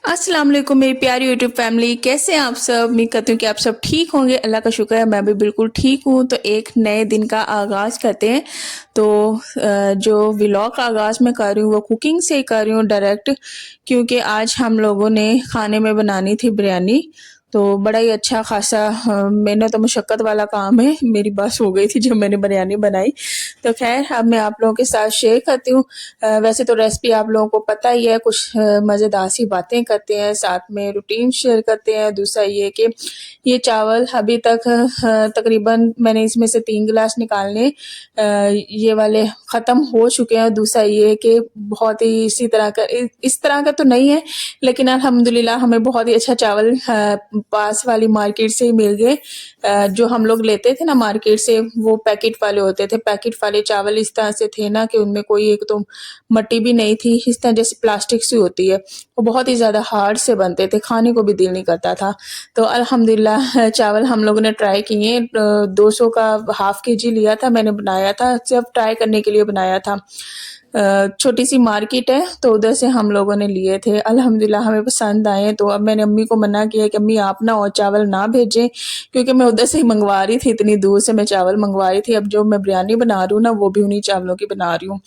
अस्सलाम वालेकुम मेरी प्यारी यूट्यूब फैमिली, कैसे हैं आप सब। उम्मीद करती हूँ कि आप सब ठीक होंगे। अल्लाह का शुक्र है मैं भी बिल्कुल ठीक हूँ। तो एक नए दिन का आगाज़ करते हैं। तो जो व्लॉग का आगाज़ मैं कर रही हूँ वो कुकिंग से ही कर रही हूँ डायरेक्ट, क्योंकि आज हम लोगों ने खाने में बनानी थी बिरयानी। तो बड़ा ही अच्छा खासा मैंने तो मुशक्क़त वाला काम है, मेरी बस हो गई थी जब मैंने बिरयानी बनाई। तो खैर अब मैं आप लोगों के साथ शेयर करती हूँ। वैसे तो रेसिपी आप लोगों को पता ही है, कुछ मज़ेदार सी बातें करते हैं, साथ में रूटीन शेयर करते हैं। दूसरा ये कि ये चावल अभी तक तकरीबन मैंने इसमें से 3 गिलास निकालने ये वाले ख़त्म हो चुके हैं। दूसरा ये कि बहुत ही इसी तरह का इस तरह का तो नहीं है, लेकिन अल्हम्दुलिल्लाह हमें बहुत ही अच्छा चावल पास वाली मार्केट से ही मिल गए। जो हम लोग लेते थे ना मार्केट से, वो पैकेट वाले होते थे। पैकेट वाले चावल इस तरह से थे ना कि उनमें कोई एक तो मट्टी भी नहीं थी, इस तरह जैसे प्लास्टिक सी होती है। वो बहुत ही ज़्यादा हार्ड से बनते थे, खाने को भी दिल नहीं करता था। तो अल्हम्दुलिल्लाह चावल हम लोगों ने ट्राई किए। 200 का हाफ़ केजी लिया था, मैंने बनाया था, सिर्फ ट्राई करने के लिए बनाया था। छोटी सी मार्केट है तो उधर से हम लोगों ने लिए थे। अल्हम्दुलिल्लाह हमें पसंद आए। तो अब मैंने अम्मी को मना किया कि अम्मी आप ना और चावल ना भेजें, क्योंकि मैं उधर से ही मंगवा रही थी, इतनी दूर से मैं चावल मंगवा रही थी। अब जो मैं बिरयानी बना रही हूँ ना, वो भी उन्हीं चावलों की बना रही हूँ,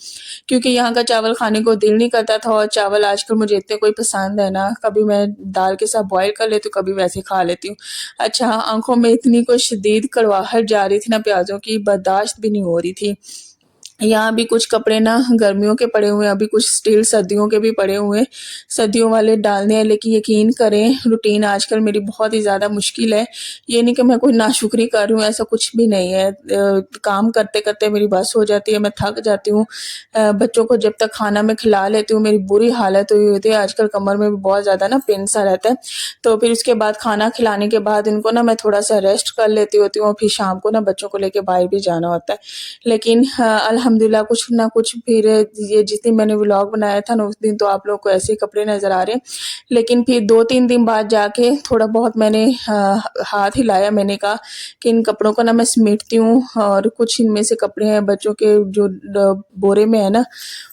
क्योंकि यहाँ का चावल खाने को दिल नहीं करता था। और चावल आजकल मुझे इतने कोई पसंद है ना, कभी मैं दाल के साथ बॉयल कर लेती हूँ, कभी वैसे खा लेती हूँ। अच्छा, आंखों में इतनी कोई शदीद कड़वाहट जा रही थी ना प्याज़ों की, बर्दाश्त भी नहीं हो रही थी। यहाँ भी कुछ कपड़े ना गर्मियों के पड़े हुए हैं, अभी कुछ स्टिल सर्दियों के भी पड़े हुए हैं, सर्दियों वाले डालने हैं। लेकिन यकीन करें रूटीन आजकल मेरी बहुत ही ज़्यादा मुश्किल है। ये नहीं कि मैं कोई नाशुक्री कर रही हूँ, ऐसा कुछ भी नहीं है। काम करते करते मेरी बस हो जाती है, मैं थक जाती हूँ। बच्चों को जब तक खाना मैं खिला लेती हूँ मेरी बुरी हालत हुई होती है। आजकल कमर में भी बहुत ज़्यादा ना पेन सा रहता है। तो फिर उसके बाद खाना खिलाने के बाद इनको ना मैं थोड़ा सा रेस्ट कर लेती होती हूँ, और फिर शाम को ना बच्चों को लेके बाहर भी जाना होता है। लेकिन अल्हम्दुलिल्लाह कुछ ना कुछ फिर ये जिस दिन मैंने व्लॉग बनाया था ना, उस दिन तो आप लोगों को ऐसे ही कपड़े नज़र आ रहे हैं। लेकिन फिर 2-3 दिन बाद जाके थोड़ा बहुत मैंने हाथ हिलाया। मैंने कहा कि इन कपड़ों को ना मैं समेटती हूँ, और कुछ इनमें से कपड़े हैं बच्चों के जो बोरे में है ना,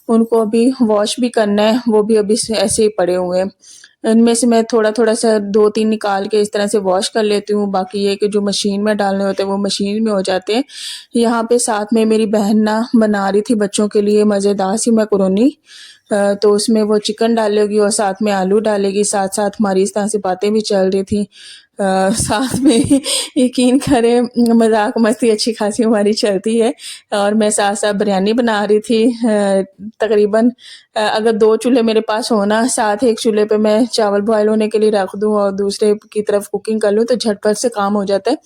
उनको अभी वॉश भी करना है, वो भी अभी से ऐसे ही पड़े हुए हैं। इनमें से मैं थोड़ा-थोड़ा सा 2-3 निकाल के इस तरह से वॉश कर लेती हूँ, बाकी ये कि जो मशीन में डालने होते हैं वो मशीन में हो जाते हैं। यहाँ पे साथ में मेरी बहन ना बना रही थी बच्चों के लिए मज़ेदार सी मैकरोनी। तो उसमें वो चिकन डालेगी और साथ में आलू डालेगी, साथ-साथ हमारी इस तरह से बातें भी चल रही थी। साथ में यकीन करें मज़ाक मस्ती अच्छी खासी हमारी चलती है, और मैं साथ-साथ बिरयानी बना रही थी। तकरीबन अगर 2 चूल्हे मेरे पास हो ना, साथ एक चूल्हे पे मैं चावल बॉयल होने के लिए रख दूँ और दूसरे की तरफ कुकिंग कर लूँ, तो झटपट से काम हो जाता है।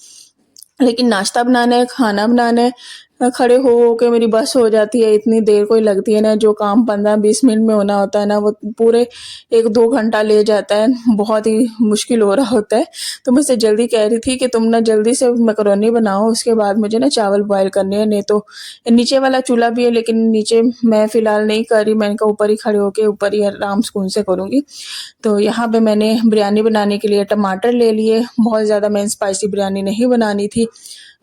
लेकिन नाश्ता बनाना है, खाना बनाना है, खड़े हो के मेरी बस हो जाती है। इतनी देर कोई लगती है ना, जो काम 15-20 मिनट में होना होता है ना, वो पूरे 1-2 घंटा ले जाता है। बहुत ही मुश्किल हो रहा होता है। तो मैं उससे जल्दी कह रही थी कि तुम ना जल्दी से मैकरोनी बनाओ, उसके बाद मुझे ना चावल बॉयल करने हैं। नहीं तो नीचे वाला चूल्हा भी है, लेकिन नीचे मैं फ़िलहाल नहीं कर रही, मैंने कहा ऊपर ही खड़े होके ऊपर ही आराम सुकून से करूँगी। तो यहाँ पे मैंने बिरयानी बनाने के लिए टमाटर ले लिए। बहुत ज़्यादा मैंने स्पाइसी बिरयानी नहीं बनानी थी।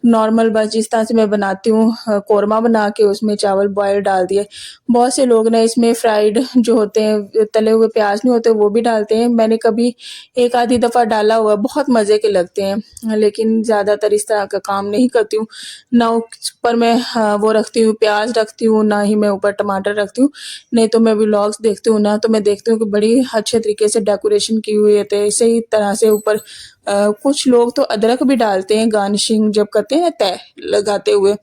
नॉर्मल बस जिस तरह से मैं बनाती हूँ, कोरमा बना के उसमें चावल बॉयल डाल दिए। बहुत से लोग ना इसमें फ्राइड जो होते हैं, तले हुए प्याज़ नहीं होते, वो भी डालते हैं। मैंने कभी एक आधी दफ़ा डाला हुआ है, बहुत मज़े के लगते हैं। लेकिन ज़्यादातर इस तरह का काम नहीं करती हूँ। ना ऊपर मैं वो रखती हूँ, प्याज़ रखती हूँ, ना ही मैं ऊपर टमाटर रखती हूँ। नहीं तो मैं व्लॉग्स देखती हूँ ना, तो मैं देखती हूँ कि बड़ी अच्छे तरीके से डेकोरेशन की हुई होती है। इसी तरह से ऊपर कुछ लोग तो अदरक भी डालते हैं, गार्निशिंग जब करते हैं ना तह लगाते हुए।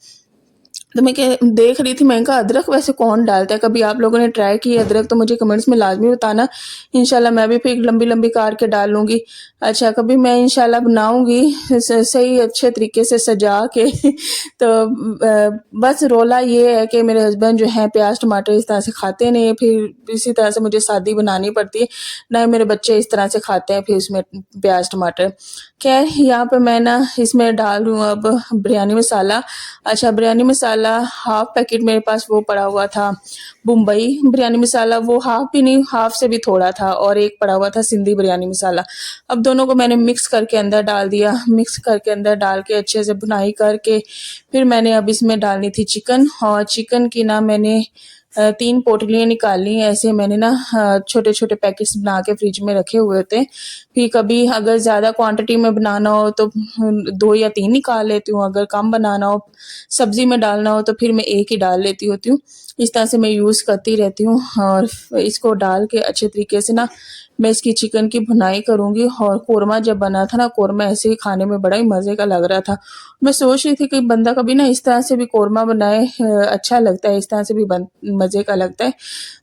तो मैं देख रही थी, मैंने कहा अदरक वैसे कौन डालता है? कभी आप लोगों ने ट्राई की है अदरक? तो मुझे कमेंट्स में लाज़मी बताना। इंशाल्लाह मैं भी फिर लंबी-लंबी काट के डाल लूँगी। अच्छा, कभी मैं इंशाल्लाह बनाऊँगी सही अच्छे तरीके से सजा के। तो बस रौला ये है कि मेरे हस्बैंड जो हैं प्याज़ टमाटर इस तरह से खाते नहीं हैं, फिर इसी तरह से मुझे सादी बनानी पड़ती है। ना ही मेरे बच्चे इस तरह से खाते हैं फिर उसमें प्याज़ टमाटर। खैर यहाँ पे मैं ना इसमें डाल रही हूँ अब बिरयानी मसाला। अच्छा, बिरयानी मसाला हाफ़ पैकेट मेरे पास वो पड़ा हुआ था, मुंबई बिरयानी मसाला, वो हाफ़ भी नहीं, हाफ़ से भी थोड़ा था, और एक पड़ा हुआ था सिंधी बिरयानी मसाला। अब दोनों को मैंने मिक्स करके अंदर डाल दिया। मिक्स करके अंदर डाल के अच्छे से भुनाई करके फिर मैंने अब इसमें डालनी थी चिकन, और चिकन की ना मैंने 3 पोटलियाँ निकाली हैं। ऐसे मैंने ना छोटे-छोटे पैकेट्स बना के फ्रिज में रखे हुए थे। फिर कभी अगर ज़्यादा क्वांटिटी में बनाना हो तो 2 या 3 निकाल लेती हूँ, अगर कम बनाना हो, सब्ज़ी में डालना हो तो फिर मैं 1 ही डाल लेती होती हूँ। इस तरह से मैं यूज़ करती रहती हूँ और इसको डाल के अच्छे तरीके से ना मैं इसकी चिकन की भुनाई करूँगी। और कोरमा जब बना था ना, कोरमा ऐसे ही खाने में बड़ा ही मज़े का लग रहा था। मैं सोच रही थी कि बंदा कभी ना इस तरह से भी कोरमा बनाए, अच्छा लगता है, इस तरह से भी मज़े का लगता है।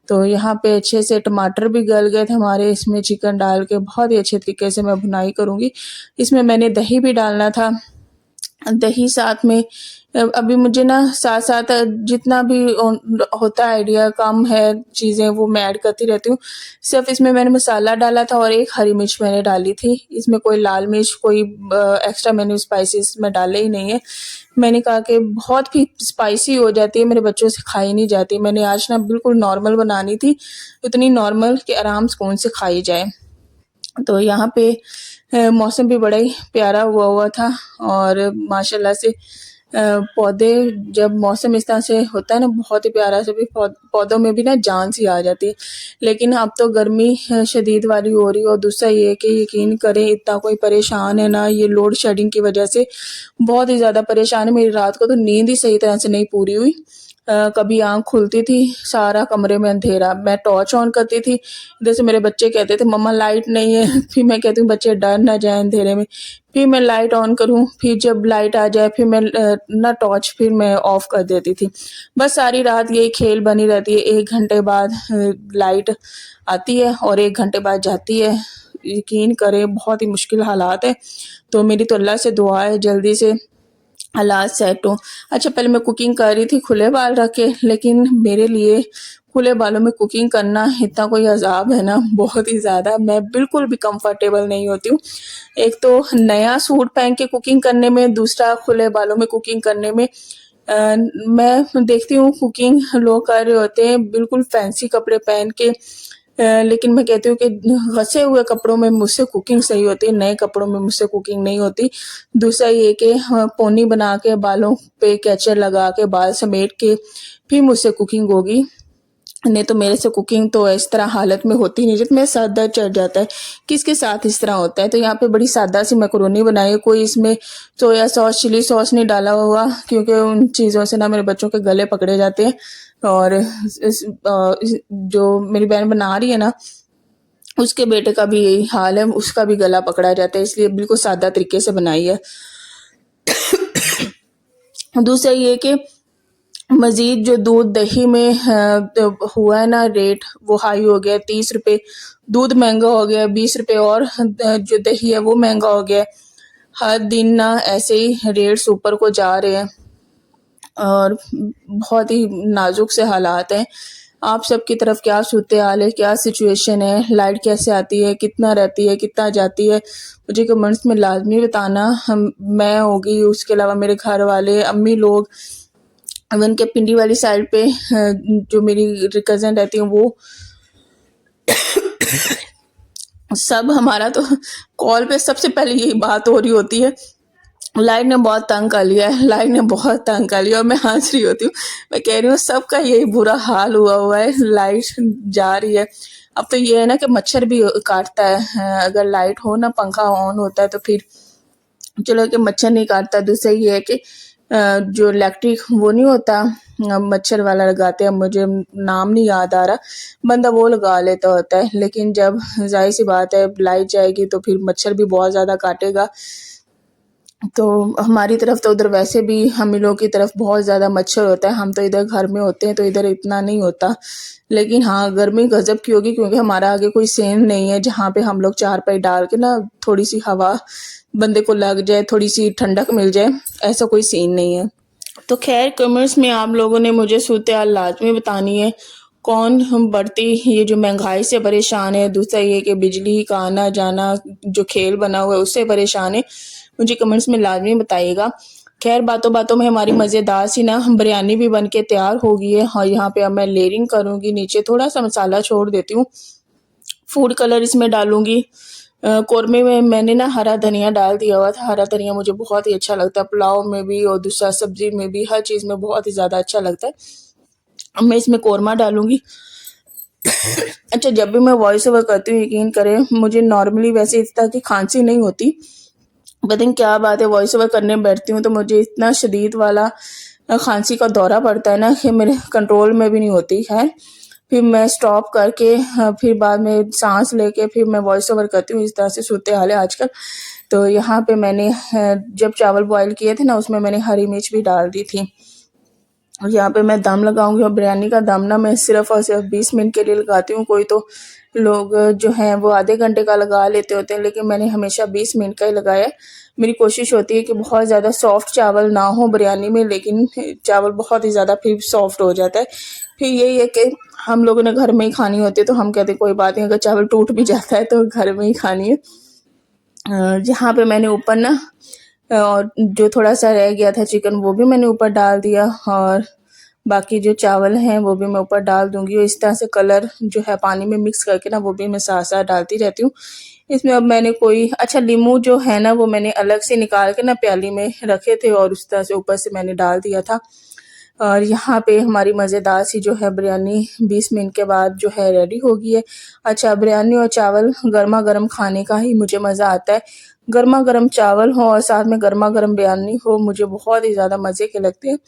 तो यहाँ पे अच्छे से टमाटर भी गल गए थे हमारे, इसमें चिकन डाल के बहुत ही अच्छे तरीके से मैं भुनाई करूँगी। इसमें मैंने दही भी डालना था, दही साथ में अभी मुझे ना साथ-साथ जितना भी होता है आइडिया कम है चीज़ें वो मैं ऐड करती रहती हूँ। सिर्फ़ इसमें मैंने मसाला डाला था और 1 हरी मिर्च मैंने डाली थी। इसमें कोई लाल मिर्च कोई एक्स्ट्रा मैंने स्पाइसेस में डाले ही नहीं है। मैंने कहा कि बहुत भी स्पाइसी हो जाती है, मेरे बच्चों से खाई नहीं जाती। मैंने आज ना बिल्कुल नॉर्मल बनानी थी, इतनी नॉर्मल कि आराम सुकून से खाई जाए। तो यहाँ पे मौसम भी बड़ा ही प्यारा हुआ था और माशाल्लाह से पौधे जब मौसम इस तरह से होता है ना बहुत ही प्यारा सा भी पौधों में भी ना जान सी आ जाती है। लेकिन अब तो गर्मी शदीद वाली हो रही है और दूसरा ये है कि यकीन करें इतना कोई परेशान है ना, ये लोड शेडिंग की वजह से बहुत ही ज़्यादा परेशान है। मेरी रात को तो नींद ही सही तरह से नहीं पूरी हुई। कभी आँख खुलती थी, सारा कमरे में अंधेरा, मैं टॉर्च ऑन करती थी, इधर से मेरे बच्चे कहते थे मम्मा लाइट नहीं है। फिर मैं कहती हूँ बच्चे डर ना जाएँ अंधेरे में। फिर मैं लाइट ऑन करूँ, फिर जब लाइट आ जाए फिर मैं ना टॉर्च फिर मैं ऑफ कर देती थी। बस सारी रात यही खेल बनी रहती है, 1 घंटे बाद लाइट आती है और 1 घंटे बाद जाती है। यकीन करें बहुत ही मुश्किल हालात है। तो मेरी तो अल्लाह से दुआ है जल्दी से हालात सेट हों। अच्छा पहले मैं कुकिंग कर रही थी खुले बाल रख के, लेकिन मेरे लिए खुले बालों में कुकिंग करना इतना कोई अज़ाब है ना, बहुत ही ज़्यादा। मैं बिल्कुल भी कंफर्टेबल नहीं होती हूँ। एक तो नया सूट पहन के कुकिंग करने में, दूसरा खुले बालों में कुकिंग करने में। मैं देखती हूँ कुकिंग लोग कर रहे होते हैं बिल्कुल फैंसी कपड़े पहन के, लेकिन मैं कहती हूँ कि घसे हुए कपड़ों में मुझसे कुकिंग सही होती है, नए कपड़ों में मुझसे कुकिंग नहीं होती। दूसरा ये कि पोनी बना के बालों पे कैचर लगा के बाल समेट के फिर मुझसे कुकिंग होगी, नहीं तो मेरे से कुकिंग तो इस तरह हालत में होती नहीं जब मेरा सर दर्द चढ़ जाता है। किसके साथ इस तरह होता है। तो यहाँ पे बड़ी सादा सी मैकरोनी बनाई है, कोई इसमें सोया सॉस चिली सॉस नहीं डाला हुआ क्योंकि उन चीज़ों से ना मेरे बच्चों के गले पकड़े जाते हैं। और जो मेरी बहन बना रही है ना, उसके बेटे का भी यही हाल है, उसका भी गला पकड़ा जाता है, इसलिए बिल्कुल सादा तरीके से बनाई है। दूसरा ये कि मज़ीद जो दूध दही में हुआ है ना रेट, वो हाई हो गया है। 30 रुपए दूध महंगा हो गया है, 20 रुपए और जो दही है वो महंगा हो गया है। हर दिन ना ऐसे ही रेट्स ऊपर को जा रहे हैं और बहुत ही नाजुक से हालात हैं। आप सबकी तरफ क्या सूरत-ए-हाल है, क्या सिचुएशन है, लाइट कैसे आती है, कितना रहती है, कितना जाती है, मुझे कमेंट्स में लाज़मी बताना। मैं हो गई, उसके अलावा मेरे घर वाले, अम्मी लोग, इवन के पिंडी वाली साइड पे जो मेरी कज़न रहती हैं वो सब हमारा तो कॉल पे सबसे पहले यही बात हो रही होती है, लाइट ने बहुत तंग कर लिया है, लाइट ने बहुत तंग कर लिया। और मैं हँस रही होती हूँ, मैं कह रही हूँ सबका यही बुरा हाल हुआ है, लाइट जा रही है। अब तो ये है ना कि मच्छर भी काटता है, अगर लाइट हो ना पंखा ऑन होता है तो फिर चलो कि मच्छर नहीं काटता। दूसरा ये है कि जो इलेक्ट्रिक वो नहीं होता मच्छर वाला लगाते हैं, मुझे नाम नहीं याद आ रहा, बंदा वो लगा लेता होता है। लेकिन जब जाहिर सी बात है लाइट जाएगी तो फिर मच्छर भी बहुत ज़्यादा काटेगा। तो हमारी तरफ तो उधर वैसे भी हम लोगों की तरफ बहुत ज़्यादा मच्छर होता है, हम तो इधर घर में होते हैं तो इधर इतना नहीं होता। लेकिन हाँ गर्मी गज़ब की होगी क्योंकि हमारा आगे कोई सेम नहीं है जहाँ पे हम लोग चारपाई डाल के ना थोड़ी सी हवा बंदे को लग जाए, थोड़ी सी ठंडक मिल जाए, ऐसा कोई सीन नहीं है। तो खैर कमेंट्स में आप लोगों ने मुझे सूरत-ए-हाल लाज़मी बतानी है, कौन हम बढ़ती ये जो महंगाई से परेशान है, दूसरा ये कि बिजली का आना-जाना जो खेल बना हुआ है उससे परेशान है, मुझे कमेंट्स में लाज़मी बताइएगा। खैर बातों-बातों में हमारी मज़ेदार सी ना बिरयानी भी बन के तैयार हो गई है और यहाँ पे अब मैं लेयरिंग करूँगी, नीचे थोड़ा-सा मसाला छोड़ देती हूँ, फूड कलर इसमें डालूँगी। कोरमे में मैंने ना हरा धनिया डाल दिया हुआ था, हरा धनिया मुझे बहुत ही अच्छा लगता है, पुलाव में भी और दूसरा सब्ज़ी में भी, हर चीज़ में बहुत ही ज़्यादा अच्छा लगता है। अब मैं इसमें कोरमा डालूँगी। अच्छा, जब भी मैं वॉइस ओवर करती हूँ, यकीन करें मुझे नॉर्मली वैसे इस तरह की खांसी नहीं होती, पता नहीं क्या बात है, वॉइस ओवर करने बैठती हूँ तो मुझे इतना शदीद वाला खांसी का दौरा पड़ता है ना कि मेरे कंट्रोल में भी नहीं होती है। फिर मैं स्टॉप करके फिर बाद में सांस लेके फिर मैं वॉइस ओवर करती हूँ। इस तरह से सूरत हाल है आजकल। तो यहाँ पे मैंने जब चावल बॉईल किए थे ना, उसमें मैंने हरी मिर्च भी डाल दी थी। और यहाँ पे मैं दम लगाऊंगी, और बिरयानी का दम ना मैं सिर्फ और सिर्फ 20 मिनट के लिए लगाती हूँ। कोई तो लोग जो हैं वो आधे घंटे का लगा लेते होते हैं, लेकिन मैंने हमेशा 20 मिनट का ही लगाया है। मेरी कोशिश होती है कि बहुत ज़्यादा सॉफ्ट चावल ना हो बिरयानी में, लेकिन चावल बहुत ही ज़्यादा फिर सॉफ्ट हो जाता है। फिर यही है कि हम लोगों ने घर में ही खानी होती है, तो हम कहते हैं कोई बात नहीं, अगर चावल टूट भी जाता है तो घर में ही खानी है। जहाँ पे मैंने ऊपर ना और जो थोड़ा सा रह गया था चिकन, वो भी मैंने ऊपर डाल दिया, और बाकी जो चावल हैं वो भी मैं ऊपर डाल दूंगी। और इस तरह से कलर जो है पानी में मिक्स करके ना, वो भी मैं साथ साथ डालती रहती हूँ। इसमें अब मैंने कोई अच्छा नींबू जो है ना, वो मैंने अलग से निकाल के ना प्याली में रखे थे, और उस तरह से ऊपर से मैंने डाल दिया था। और यहाँ पे हमारी मज़ेदार सी जो है बिरयानी 20 मिनट के बाद जो है रेडी हो गई है। अच्छा, बिरयानी और चावल गर्मा गर्म खाने का ही मुझे मज़ा आता है। गर्मा गर्म चावल हो और साथ में गर्मा गर्म बिरयानी हो, मुझे बहुत ही ज़्यादा मज़े के लगते हैं।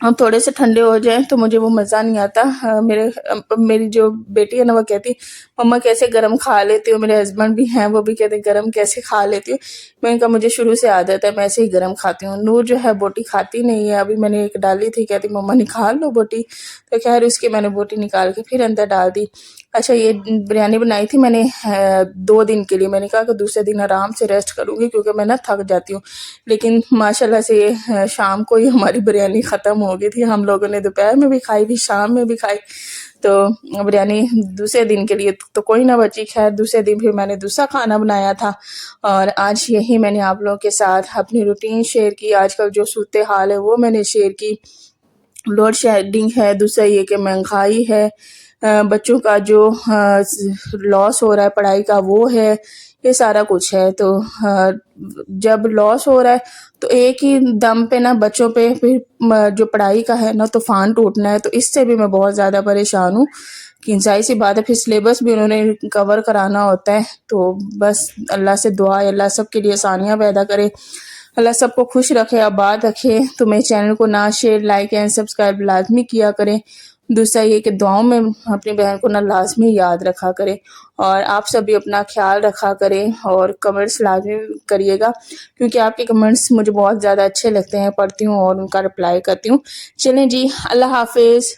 अब थोड़े से ठंडे हो जाएं तो मुझे वो मज़ा नहीं आता। मेरी जो बेटी है ना, वो कहती मम्मा कैसे गरम खा लेती हो। मेरे हस्बैंड भी हैं, वो भी कहते गरम कैसे खा लेती हो। मैंने कहा मुझे शुरू से आदत है, मैं ऐसे ही गरम खाती हूँ। नूर जो है बोटी खाती नहीं है, अभी मैंने एक डाली थी, कहती मम्मा निकाल लो बोटी, तो खैर उसकी मैंने बोटी निकाल के फिर अंदर डाल दी। अच्छा, ये बिरयानी बनाई थी मैंने 2 दिन के लिए। मैंने कहा कि दूसरे दिन आराम से रेस्ट करूँगी, क्योंकि मैं ना थक जाती हूँ। लेकिन माशाल्लाह से शाम को ही हमारी बिरयानी ख़त्म हो गई थी। हम लोगों ने दोपहर में भी खाई थी, शाम में भी खाई। तो बिरयानी दूसरे दिन के लिए तो कोई ना बची। खैर दूसरे दिन फिर मैंने दूसरा खाना बनाया था, और आज यही मैंने आप लोगों के साथ अपनी रूटीन शेयर की। आजकल जो सूरत हाल है वो मैंने शेयर की। लोड शेडिंग है, दूसरा ये कि महंगाई है, बच्चों का जो लॉस हो रहा है पढ़ाई का वो है, ये सारा कुछ है। तो जब लॉस हो रहा है तो एक ही दम पे ना बच्चों पे फिर जो पढ़ाई का है ना तूफान टूटना है। तो इससे भी मैं बहुत ज़्यादा परेशान हूँ कि जाहिर सी बात है, फिर सिलेबस भी उन्होंने कवर कराना होता है। तो बस अल्लाह से दुआ है, अल्लाह सबके लिए आसानियाँ पैदा करे, अल्लाह सबको खुश रखे, आबाद रखे। तो मेरे चैनल को ना शेयर, लाइक एंड सब्सक्राइब लाजमी किया करें। दूसरा ये कि दुआओं में अपनी बहन को ना लाजमी याद रखा करें, और आप सभी अपना ख्याल रखा करें, और कमेंट्स लाजमी करिएगा, क्योंकि आपके कमेंट्स मुझे बहुत ज़्यादा अच्छे लगते हैं, पढ़ती हूँ और उनका रिप्लाई करती हूँ। चलें जी, अल्लाह हाफिज़।